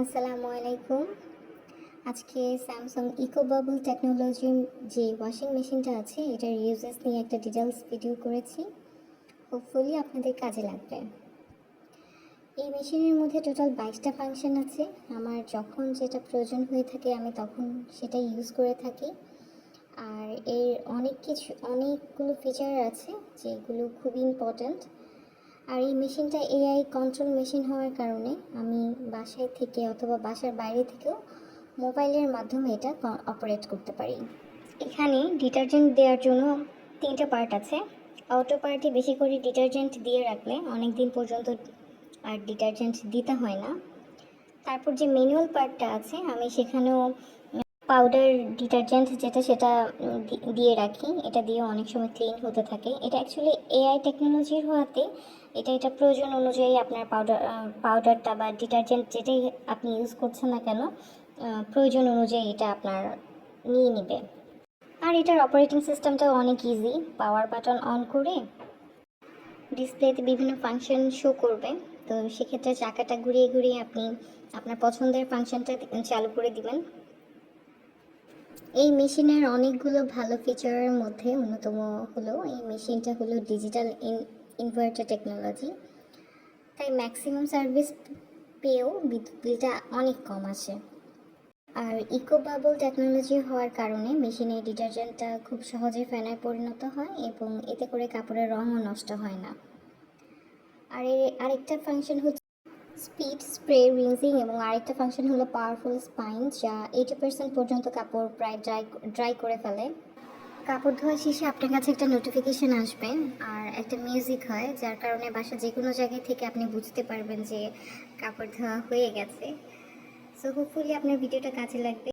আসসালামু আলাইকুম। আজকে স্যামসাং ইকোবাবল টেকনোলজির যে ওয়াশিং মেশিনটা আছে এটার ইউজেস নিয়ে একটা ডিটেলস ভিডিও করেছি। হোপফুলি আপনাদের কাজে লাগবে। এই মেশিনের মধ্যে টোটাল 22টা ফাংশন আছে। আমার যখন যেটা প্রয়োজন হয়ে থাকে আমি তখন সেটা ইউজ করে থাকি। আর এর অনেকগুলো ফিচার আছে যেগুলো খুবই ইম্পর্ট্যান্ট। আর এই মেশিনটা এআই কন্ট্রোল মেশিন হওয়ার কারণে আমি বাসায় থেকে অথবা বাসার বাইরে থেকেও মোবাইলের মাধ্যমে এটা অপারেট করতে পারি। এখানে ডিটারজেন্ট দেওয়ার জন্য 3টা পার্ট আছে। অটো পার্টে বেশি করে ডিটারজেন্ট দিয়ে রাখলে অনেক দিন পর্যন্ত আর ডিটারজেন্ট দিতে হয় না। তারপর যে ম্যানুয়াল পার্টটা আছে আমি সেখানেও পাউডার ডিটারজেন্ট যেটা সেটা দিয়ে রাখি। এটা দিয়ে অনেক সময় ক্লিন হতে থাকে। এটা অ্যাকচুয়ালি এআই টেকনোলজির হওয়াতে এটা প্রয়োজন অনুযায়ী আপনার পাউডারটা বা ডিটারজেন্ট যেটাই আপনি ইউজ করছেন না কেন প্রয়োজন অনুযায়ী এটা আপনার নিয়ে নেবে। আর এটার অপারেটিং সিস্টেমটাও অনেক ইজি। পাওয়ার বাটন অন করে ডিসপ্লেতে বিভিন্ন ফাংশন শো করবে। তো সেক্ষেত্রে চাকাটা ঘুরিয়ে ঘুরিয়ে আপনি আপনার পছন্দের ফাংশনটা চালু করে দিবেন। এই মেশিনের অনেকগুলো ভালো ফিচারের মধ্যে অন্যতম হলো এই মেশিনটা হলো ডিজিটাল ইনভার্টার টেকনোলজি। তাই ম্যাক্সিমাম সার্ভিস পেয়েও বিদ্যুৎ বিলটা অনেক কম আসে। আর ইকোবাবল টেকনোলজি হওয়ার কারণে মেশিনের ডিটারজেন্টটা খুব সহজে ফেনায় পরিণত হয় এবং এতে করে কাপড়ের রঙও নষ্ট হয় না। আর এর আরেকটা ফাংশন হচ্ছে স্পিড স্প্রে রিনজিং এবং আরেকটা ফাংশন হলো পাওয়ারফুল স্পাইন, যা 80% পর্যন্ত কাপড় প্রায় ড্রাই করে ফেলে। কাপড় ধোয়া শেষে আপনার কাছে একটা নোটিফিকেশন আসবে আর একটা মিউজিক হয়, যার কারণে বাসা যে কোনো জায়গায় থেকে আপনি বুঝতে পারবেন যে কাপড় ধোয়া হয়ে গেছে। সো হোপফুলি আপনার ভিডিওটা কাজে লাগবে।